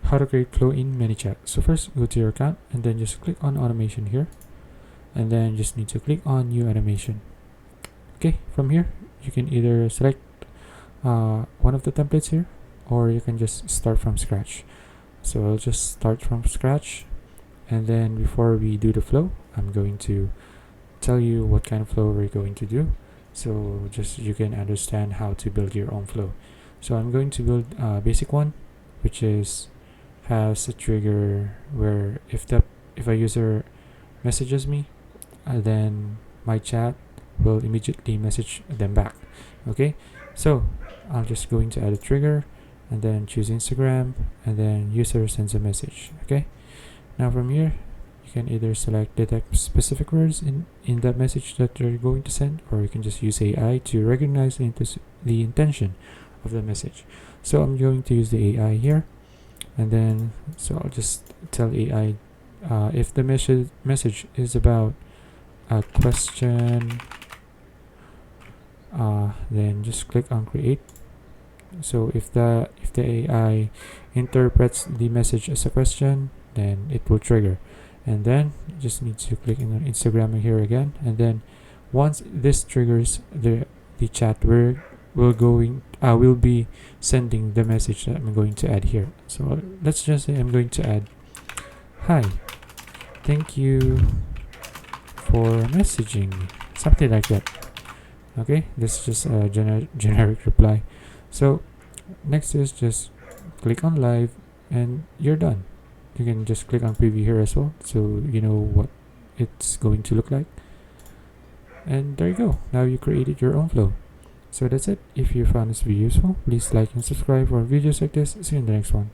how to create flow in ManyChat. So first, go to your account and then just click on automation here, and then just need to click on new animation. Okay, from here you can either select one of the templates here, or you can just start from scratch. So I'll just start from scratch, and then before we do the flow, I'm going to tell you what kind of flow we're going to do, so just you can understand how to build your own flow. So I'm going to build a basic one, which has a trigger where if a user messages me, then my chat will immediately message them back. Okay, so I'm just going to add a trigger and then choose Instagram, and then user sends a message. Okay, now from here you can either select detect specific words in that message that you're going to send, or you can just use AI to recognize the intention of the message. So I'm going to use the AI here, and then so I'll just tell AI if the message is about a question, then just click on create. So if the AI interprets the message as a question, then it will trigger, and then you just need to click on Instagram here again, and then once this triggers, the chat will be sending the message that I'm going to add here. So let's just say I'm going to add, hi, thank you for messaging me, something like that. Okay, this is just a generic reply. So next is just click on live, and you're done. You can just click on preview here as well, so you know what it's going to look like. And there you go, now you created your own flow. So that's it. If you found this video useful, please like and subscribe for videos like this. See you in the next one.